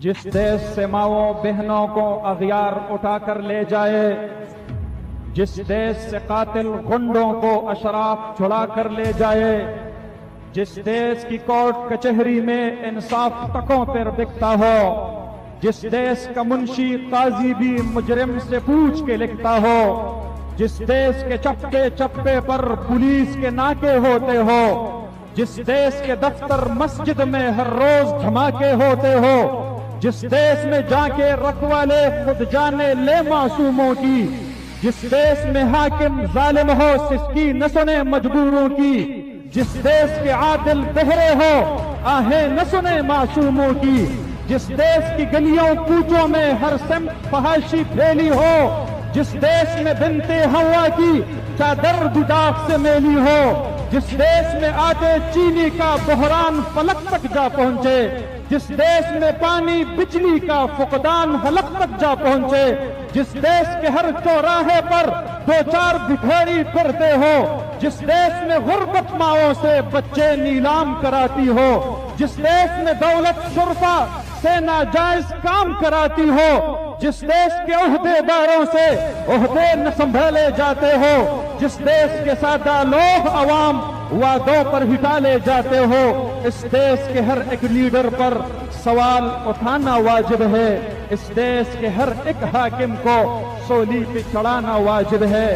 جس دیش سے ماؤں بہنوں کو اغیار اٹھا کر لے جائے، جس دیش سے قاتل غنڈوں کو اشراف چھڑا کر لے جائے، جس دیش کی کورٹ کچہری میں انصاف ٹکوں پر بکتا ہو، جس دیش کا منشی قاضی بھی مجرم سے پوچھ کے لکھتا ہو، جس دیش کے چپے چپے پر پولیس کے ناکے ہوتے ہو، جس دیش کے دفتر مسجد میں ہر روز دھماکے ہوتے ہو، جس دیش میں جا کے رکھوالے خود جانے لے معصوموں کی، جس دیش میں حاکم ظالم ہو سسکی نہ سنے مجبوروں کی، جس دیش کے عادل بہرے ہو آہیں نہ سنے معصوموں کی، جس دیش کی گلیوں کوچوں میں ہر سمت فحاشی پھیلی ہو، جس دیش میں بنت ہوا کی چادر داغ سے میلی ہو، جس دیش میں آٹے چینی کا بحران فلک تک جا پہنچے، جس دیش میں پانی بجلی کا فقدان حلق تک جا پہنچے، جس دیش کے ہر چوراہے پر دو چار بھکاری پھرتے ہو، جس دیش میں غربت ماؤں سے بچے نیلام کراتی ہو، جس دیش میں دولت شرفا سے ناجائز کام کراتی ہو، جس دیش کے عہدے داروں سے عہدے نہ سنبھالے جاتے ہو، جس دیش کے سادہ لوگ عوام وعدوں پر ہٹالے جاتے ہو، اس دیش کے ہر ایک لیڈر پر سوال اٹھانا واجب ہے، اس دیش کے ہر ایک حاکم کو سولی پہ چڑھانا واجب ہے۔